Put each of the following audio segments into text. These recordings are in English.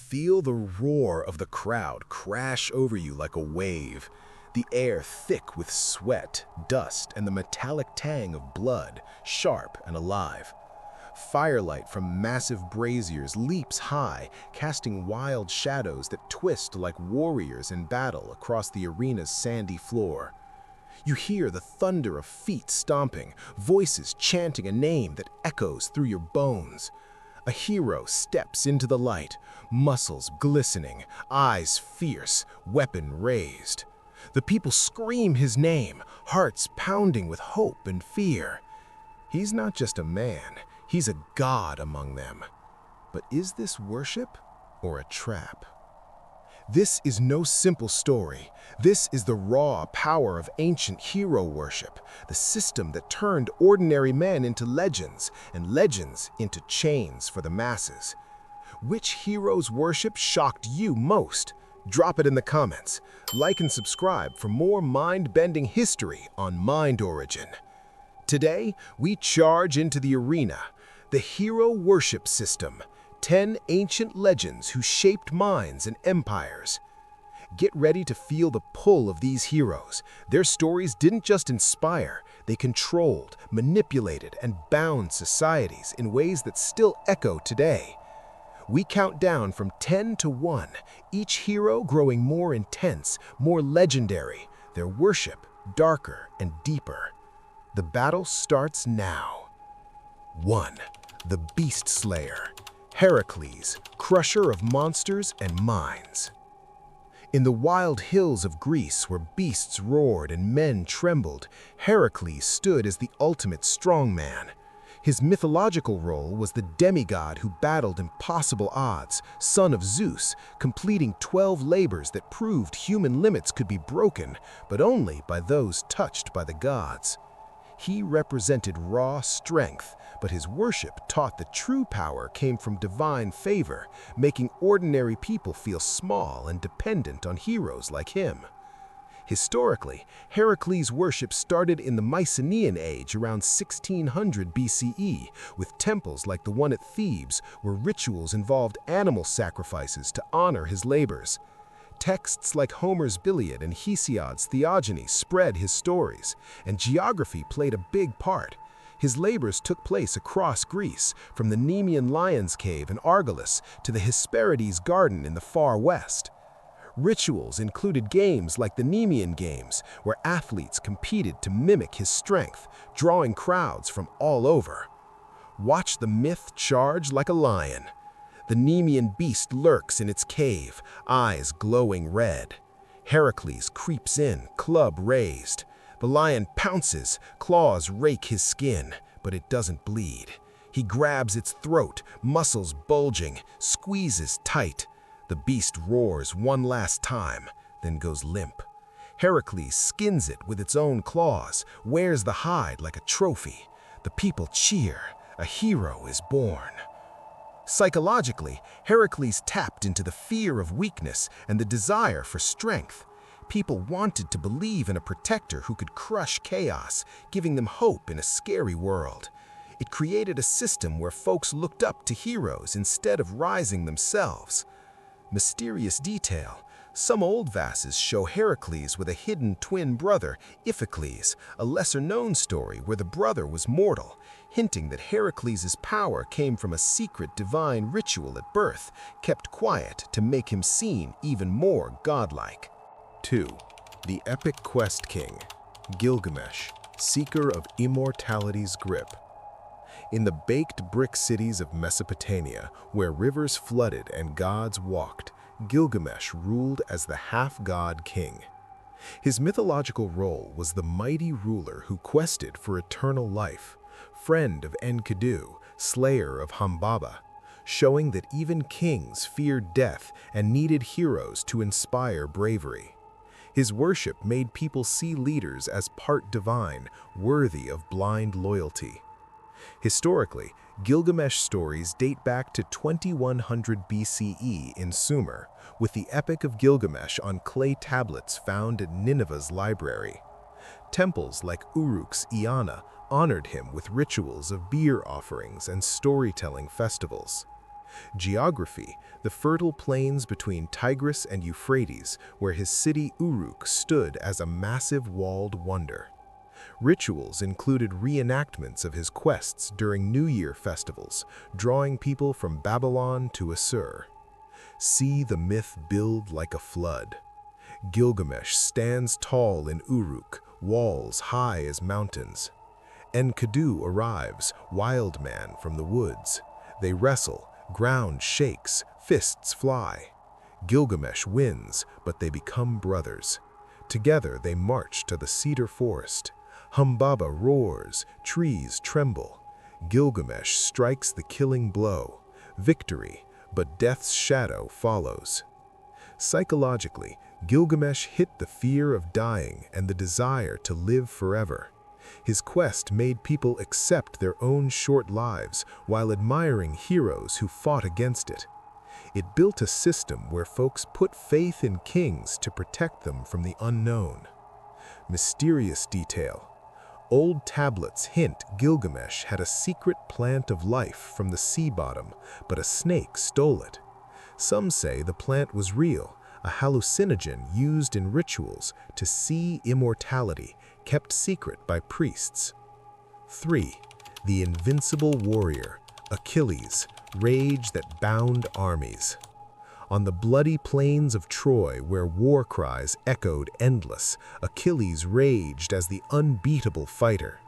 Feel the roar of the crowd crash over you like a wave, the air thick with sweat, dust, and the metallic tang of blood, sharp and alive. Firelight from massive braziers leaps high, casting wild shadows that twist like warriors in battle across the arena's sandy floor. You hear the thunder of feet stomping, voices chanting a name that echoes through your bones. A hero steps into the light, muscles glistening, eyes fierce, weapon raised. The people scream his name, hearts pounding with hope and fear. He's not just a man, he's a god among them. But is this worship or a trap? This is no simple story. This is the raw power of ancient hero worship, the system that turned ordinary men into legends and legends into chains for the masses. Which hero's worship shocked you most? Drop it in the comments. Like and subscribe for more mind-bending history on Mind Origin. Today, we charge into the arena, the hero worship system, 10 ancient legends who shaped minds and empires. Get ready to feel the pull of these heroes. Their stories didn't just inspire, they controlled, manipulated, and bound societies in ways that still echo today. We count down from 10 to 1, each hero growing more intense, more legendary, their worship darker and deeper. The battle starts now. 1. The Beast Slayer. Heracles, crusher of monsters and minds. In the wild hills of Greece, where beasts roared and men trembled, Heracles stood as the ultimate strongman. His mythological role was the demigod who battled impossible odds, son of Zeus, completing 12 labors that proved human limits could be broken, but only by those touched by the gods. He represented raw strength, but his worship taught that true power came from divine favor, making ordinary people feel small and dependent on heroes like him. Historically, Heracles' worship started in the Mycenaean age around 1600 BCE, with temples like the one at Thebes, where rituals involved animal sacrifices to honor his labors. Texts like Homer's Iliad and Hesiod's Theogony spread his stories, and geography played a big part. His labors took place across Greece, from the Nemean Lion's Cave in Argolis to the Hesperides Garden in the far west. Rituals included games like the Nemean Games, where athletes competed to mimic his strength, drawing crowds from all over. Watch the myth charge like a lion. The Nemean beast lurks in its cave, eyes glowing red. Heracles creeps in, club raised. The lion pounces, claws rake his skin, but it doesn't bleed. He grabs its throat, muscles bulging, squeezes tight. The beast roars one last time, then goes limp. Heracles skins it with its own claws, wears the hide like a trophy. The people cheer. A hero is born. Psychologically, Heracles tapped into the fear of weakness and the desire for strength. People wanted to believe in a protector who could crush chaos, giving them hope in a scary world. It created a system where folks looked up to heroes instead of rising themselves. Mysterious detail. Some old vases show Heracles with a hidden twin brother, Iphicles, a lesser-known story where the brother was mortal, hinting that Heracles' power came from a secret divine ritual at birth, kept quiet to make him seem even more godlike. 2. The Epic Quest King. Gilgamesh, seeker of immortality's grip. In the baked brick cities of Mesopotamia, where rivers flooded and gods walked, Gilgamesh ruled as the half-god king. His mythological role was the mighty ruler who quested for eternal life, friend of Enkidu, slayer of Humbaba, showing that even kings feared death and needed heroes to inspire bravery. His worship made people see leaders as part divine, worthy of blind loyalty. Historically, Gilgamesh stories date back to 2100 BCE in Sumer, with the Epic of Gilgamesh on clay tablets found at Nineveh's library. Temples like Uruk's honored him with rituals of beer offerings and storytelling festivals. Geography, the fertile plains between Tigris and Euphrates, where his city Uruk stood as a massive walled wonder. Rituals included reenactments of his quests during New Year festivals, drawing people from Babylon to Assur. See the myth build like a flood. Gilgamesh stands tall in Uruk, walls high as mountains. Enkidu arrives, wild man from the woods. They wrestle, ground shakes, fists fly. Gilgamesh wins, but they become brothers. Together they march to the cedar forest. Humbaba roars, trees tremble. Gilgamesh strikes the killing blow. Victory, but death's shadow follows. Psychologically, Gilgamesh hit the fear of dying and the desire to live forever. His quest made people accept their own short lives while admiring heroes who fought against it. It built a system where folks put faith in kings to protect them from the unknown. Mysterious detail. Old tablets hint Gilgamesh had a secret plant of life from the sea bottom, but a snake stole it. Some say the plant was real, a hallucinogen used in rituals to see immortality, kept secret by priests. 3. The invincible warrior, Achilles, rage that bound armies. On the bloody plains of Troy, where war cries echoed endless, Achilles raged as the unbeatable fighter.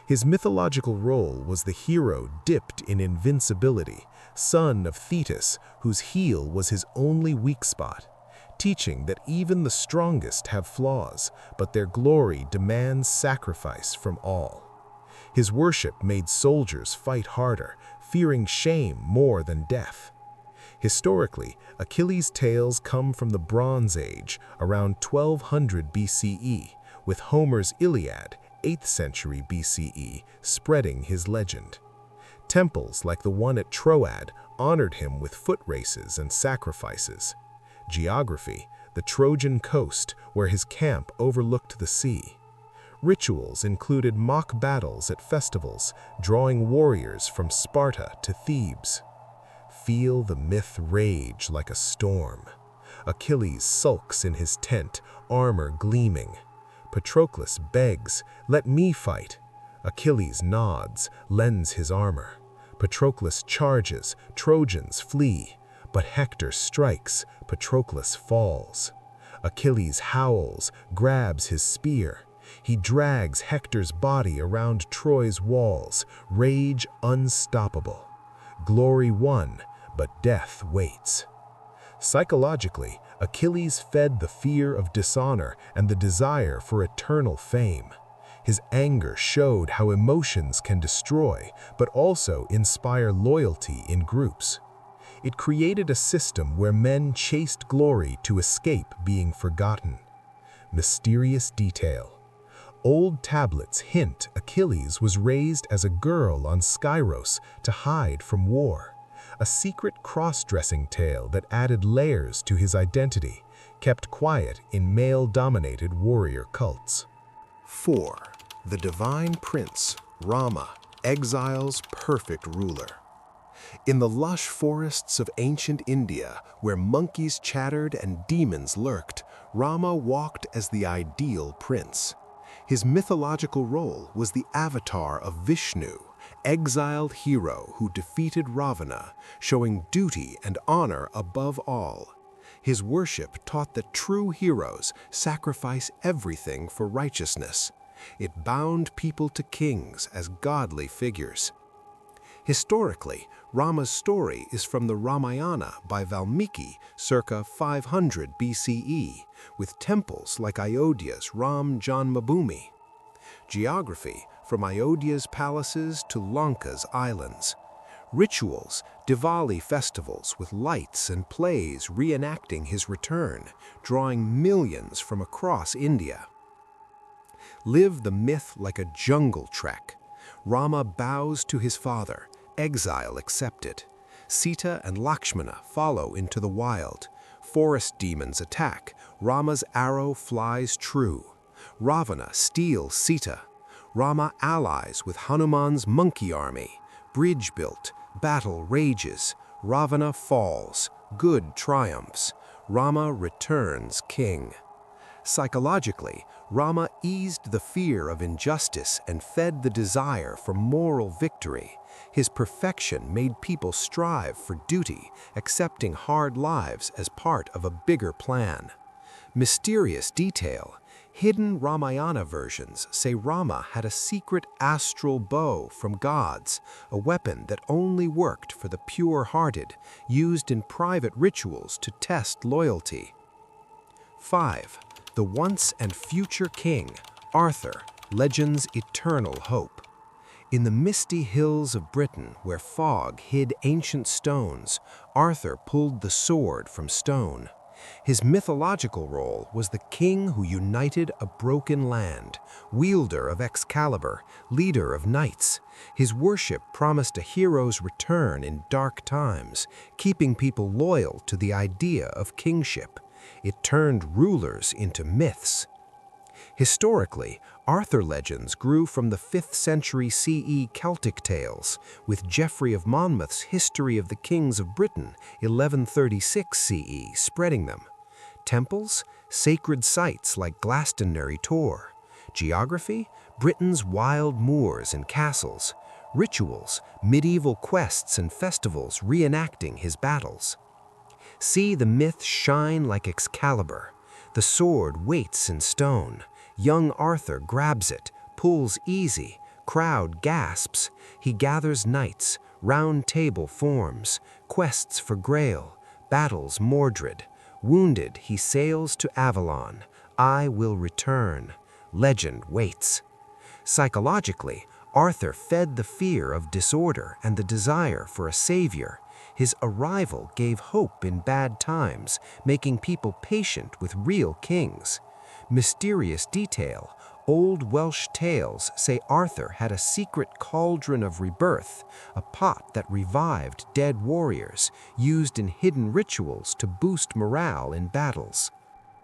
His mythological role was the hero dipped in invincibility, son of Thetis, whose heel was his only weak spot, teaching that even the strongest have flaws, but their glory demands sacrifice from all. His worship made soldiers fight harder, fearing shame more than death. Historically, Achilles' tales come from the Bronze Age, around 1200 BCE, with Homer's Iliad, 8th century BCE, spreading his legend. Temples like the one at Troad honored him with foot races and sacrifices. Geography, the Trojan coast, where his camp overlooked the sea. Rituals included mock battles at festivals, drawing warriors from Sparta to Thebes. Feel the myth rage like a storm. Achilles sulks in his tent, armor gleaming. Patroclus begs, "Let me fight." Achilles nods, lends his armor. Patroclus charges, Trojans flee. But Hector strikes, Patroclus falls. Achilles howls, grabs his spear. He drags Hector's body around Troy's walls, rage unstoppable. Glory won, but death waits. Psychologically, Achilles fed the fear of dishonor and the desire for eternal fame. His anger showed how emotions can destroy, but also inspire loyalty in groups. It created a system where men chased glory to escape being forgotten. Mysterious detail. Old tablets hint Achilles was raised as a girl on Skyros to hide from war. A secret cross-dressing tale that added layers to his identity, kept quiet in male-dominated warrior cults. 4. The divine prince, Rama, exile's perfect ruler. In the lush forests of ancient India, where monkeys chattered and demons lurked, Rama walked as the ideal prince. His mythological role was the avatar of Vishnu, exiled hero who defeated Ravana, showing duty and honor above all. His worship taught that true heroes sacrifice everything for righteousness. It bound people to kings as godly figures. Historically, Rama's story is from the Ramayana by Valmiki circa 500 BCE, with temples like Ayodhya's Ram Janmabhoomi. Geography, from Ayodhya's palaces to Lanka's islands. Rituals, Diwali festivals with lights and plays reenacting his return, drawing millions from across India. Live the myth like a jungle trek. Rama bows to his father, exile accepted. Sita and Lakshmana follow into the wild. Forest demons attack. Rama's arrow flies true. Ravana steals Sita. Rama allies with Hanuman's monkey army. Bridge built. Battle rages. Ravana falls, good triumphs, Rama returns king. Psychologically, Rama eased the fear of injustice and fed the desire for moral victory. His perfection made people strive for duty, accepting hard lives as part of a bigger plan. Mysterious detail. Hidden Ramayana versions say Rama had a secret astral bow from gods, a weapon that only worked for the pure-hearted, used in private rituals to test loyalty. 5. The once and future king, Arthur, legend's eternal hope. In the misty hills of Britain, where fog hid ancient stones, Arthur pulled the sword from stone. His mythological role was the king who united a broken land, wielder of Excalibur, leader of knights. His worship promised a hero's return in dark times, keeping people loyal to the idea of kingship. It turned rulers into myths. Historically, Arthur legends grew from the 5th century CE Celtic tales, with Geoffrey of Monmouth's History of the Kings of Britain, 1136 CE, spreading them. Temples, sacred sites like Glastonbury Tor. Geography, Britain's wild moors and castles. Rituals, medieval quests and festivals reenacting his battles. See the myth shine like Excalibur. The sword waits in stone. Young Arthur grabs it, pulls easy, crowd gasps. He gathers knights, round table forms, quests for Grail, battles Mordred. Wounded, he sails to Avalon. I will return. Legend waits. Psychologically, Arthur fed the fear of disorder and the desire for a savior. His arrival gave hope in bad times, making people patient with real kings. Mysterious detail. Old Welsh tales say Arthur had a secret cauldron of rebirth, a pot that revived dead warriors, used in hidden rituals to boost morale in battles.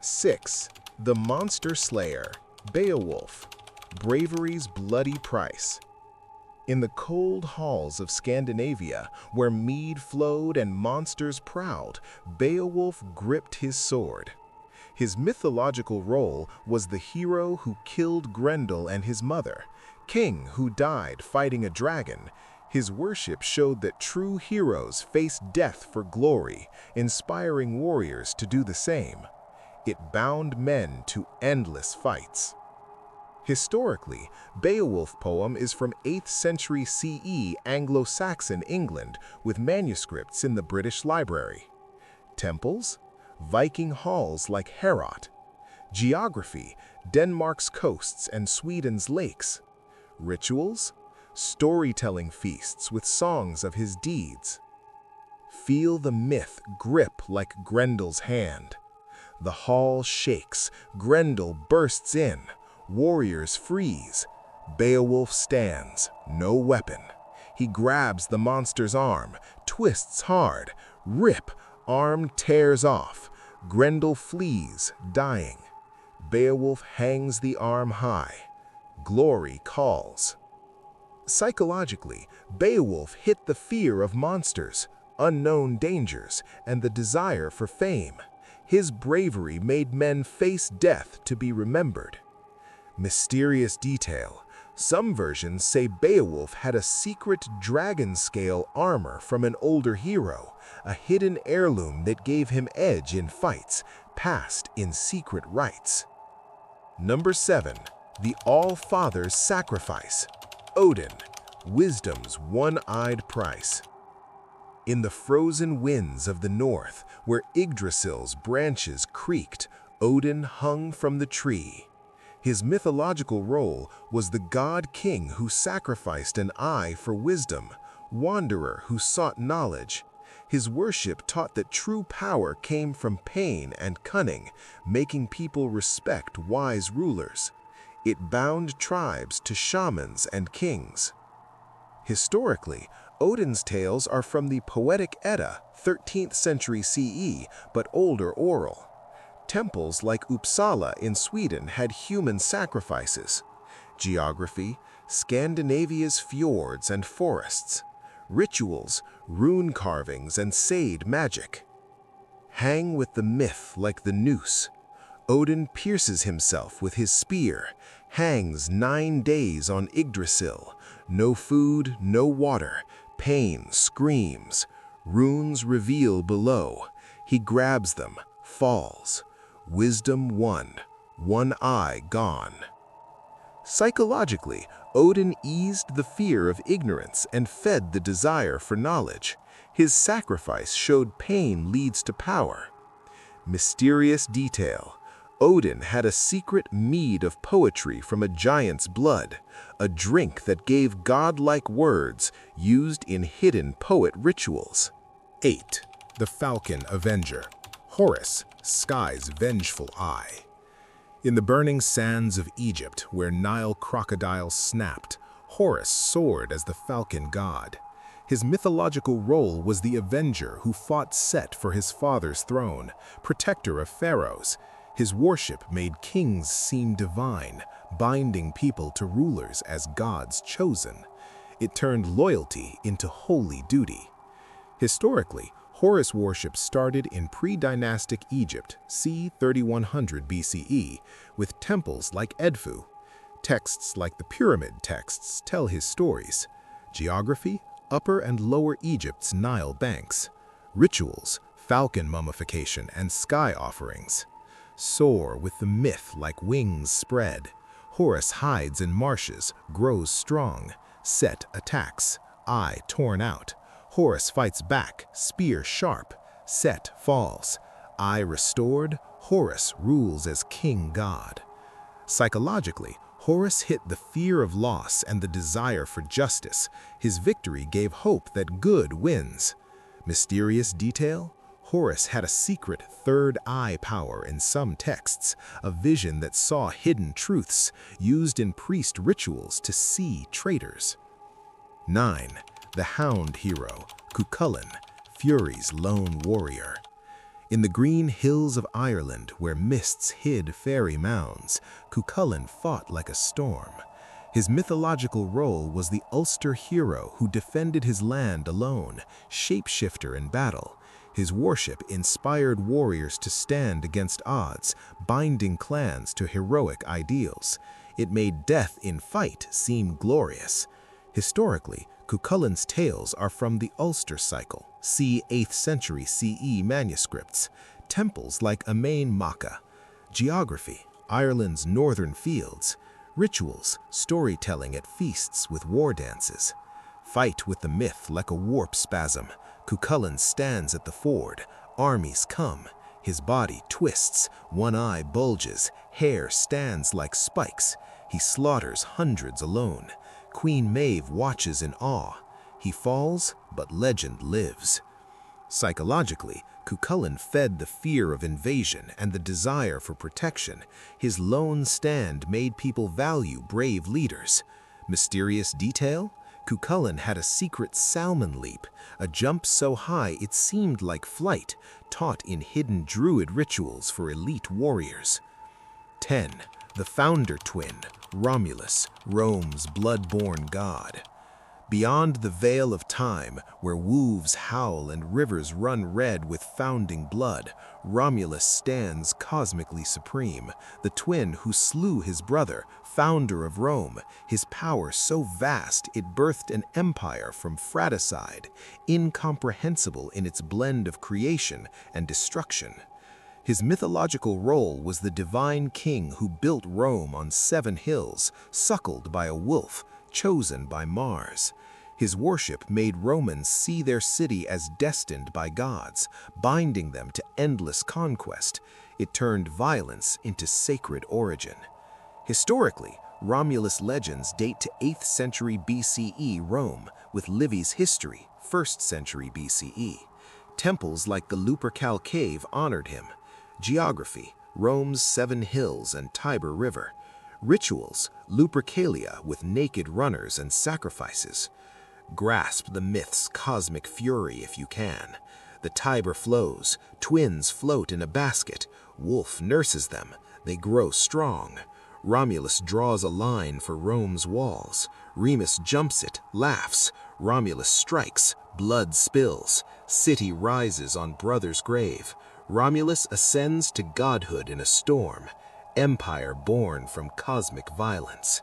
6. The Monster Slayer, Beowulf, bravery's bloody price. In the cold halls of Scandinavia, where mead flowed and monsters prowled, Beowulf gripped his sword. His mythological role was the hero who killed Grendel and his mother, king who died fighting a dragon. His worship showed that true heroes face death for glory, inspiring warriors to do the same. It bound men to endless fights. Historically, Beowulf poem is from 8th century CE Anglo-Saxon England with manuscripts in the British Library. Temples, Viking halls like Heorot. Geography, Denmark's coasts and Sweden's lakes. Rituals, storytelling feasts with songs of his deeds. Feel the myth grip like Grendel's hand. The hall shakes, Grendel bursts in, warriors freeze. Beowulf stands, no weapon. He grabs the monster's arm, twists hard, rip, arm tears off. Grendel flees, dying. Beowulf hangs the arm high. Glory calls. Psychologically, Beowulf hit the fear of monsters, unknown dangers, and the desire for fame. His bravery made men face death to be remembered. Mysterious detail. Some versions say Beowulf had a secret dragon-scale armor from an older hero, a hidden heirloom that gave him edge in fights, passed in secret rites. Number 7. The All-Father's Sacrifice. Odin, wisdom's one-eyed price. In the frozen winds of the north, where Yggdrasil's branches creaked, Odin hung from the tree. His mythological role was the god-king who sacrificed an eye for wisdom, wanderer who sought knowledge. His worship taught that true power came from pain and cunning, making people respect wise rulers. It bound tribes to shamans and kings. Historically, Odin's tales are from the poetic Edda, 13th century CE, but older oral. Temples like Uppsala in Sweden had human sacrifices. Geography, Scandinavia's fjords and forests. Rituals, rune carvings and sade magic. Hang with the myth like the noose. Odin pierces himself with his spear, hangs 9 days on Yggdrasil. No food, no water, pain screams. Runes reveal below. He grabs them, falls. Wisdom 1, one eye gone. Psychologically, Odin eased the fear of ignorance and fed the desire for knowledge. His sacrifice showed pain leads to power. Mysterious detail. Odin had a secret mead of poetry from a giant's blood, a drink that gave godlike words used in hidden poet rituals. 8. The Falcon Avenger. Horus, sky's vengeful eye. In the burning sands of Egypt, where Nile crocodiles snapped, Horus soared as the falcon god. His mythological role was the avenger who fought Set for his father's throne, protector of pharaohs. His worship made kings seem divine, binding people to rulers as gods chosen. It turned loyalty into holy duty. Historically, Horus worship started in pre-dynastic Egypt, c. 3100 BCE, with temples like Edfu. Texts like the Pyramid texts tell his stories. Geography, Upper and Lower Egypt's Nile banks. Rituals, falcon mummification and sky offerings. Soar with the myth like wings spread. Horus hides in marshes, grows strong. Set attacks, eye torn out. Horus fights back, spear sharp. Set falls. Eye restored, Horus rules as king god. Psychologically, Horus hit the fear of loss and the desire for justice. His victory gave hope that good wins. Mysterious detail? Horus had a secret third eye power in some texts, a vision that saw hidden truths used in priest rituals to see traitors. 9. The Hound Hero, Cuchulainn, Fury's lone warrior. In the green hills of Ireland, where mists hid fairy mounds, Cuchulainn fought like a storm. His mythological role was the Ulster hero who defended his land alone, shapeshifter in battle. His worship inspired warriors to stand against odds, binding clans to heroic ideals. It made death in fight seem glorious. Historically, Cuchulainn's tales are from the Ulster cycle, c. 8th century CE manuscripts. Temples like Emain Macha. Geography, Ireland's northern fields. Rituals, storytelling at feasts with war dances. Fight with the myth like a warp spasm. Cuchulainn stands at the ford. Armies come. His body twists, one eye bulges, hair stands like spikes. He slaughters hundreds alone. Queen Maeve watches in awe. He falls, but legend lives. Psychologically, Cuchulainn fed the fear of invasion and the desire for protection. His lone stand made people value brave leaders. Mysterious detail? Cuchulainn had a secret salmon leap, a jump so high it seemed like flight, taught in hidden druid rituals for elite warriors. 10. The Founder Twin, Romulus, Rome's blood-born god. Beyond the veil of time, where wolves howl and rivers run red with founding blood, Romulus stands cosmically supreme, the twin who slew his brother, founder of Rome, his power so vast it birthed an empire from fratricide, incomprehensible in its blend of creation and destruction. His mythological role was the divine king who built Rome on 7 hills, suckled by a wolf, chosen by Mars. His worship made Romans see their city as destined by gods, binding them to endless conquest. It turned violence into sacred origin. Historically, Romulus legends date to 8th century BCE Rome, with Livy's history, 1st century BCE. Temples like the Lupercal Cave honored him. Geography, Rome's 7 hills and Tiber River. Rituals, Lupercalia with naked runners and sacrifices. Grasp the myth's cosmic fury if you can. The Tiber flows, twins float in a basket, wolf nurses them, they grow strong. Romulus draws a line for Rome's walls. Remus jumps it, laughs. Romulus strikes, blood spills, city rises on brother's grave. Romulus ascends to godhood in a storm, empire born from cosmic violence.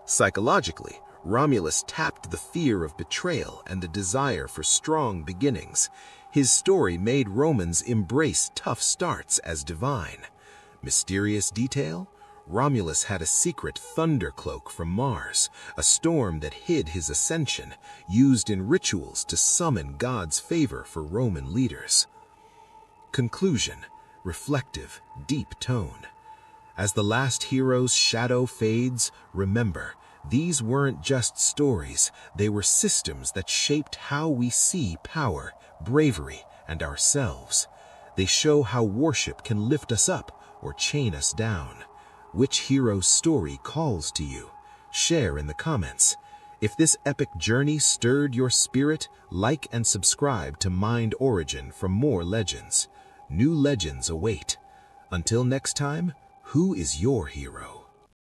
Psychologically, Romulus tapped the fear of betrayal and the desire for strong beginnings. His story made Romans embrace tough starts as divine. Mysterious detail? Romulus had a secret thunder cloak from Mars, a storm that hid his ascension, used in rituals to summon God's favor for Roman leaders. Conclusion: reflective, deep tone. As the last hero's shadow fades, remember, these weren't just stories, they were systems that shaped how we see power, bravery, and ourselves. They show how worship can lift us up or chain us down. Which hero's story calls to you? Share in the comments. If this epic journey stirred your spirit, like and subscribe to Mind Origin for more legends. New legends await. Until next time, who is your hero?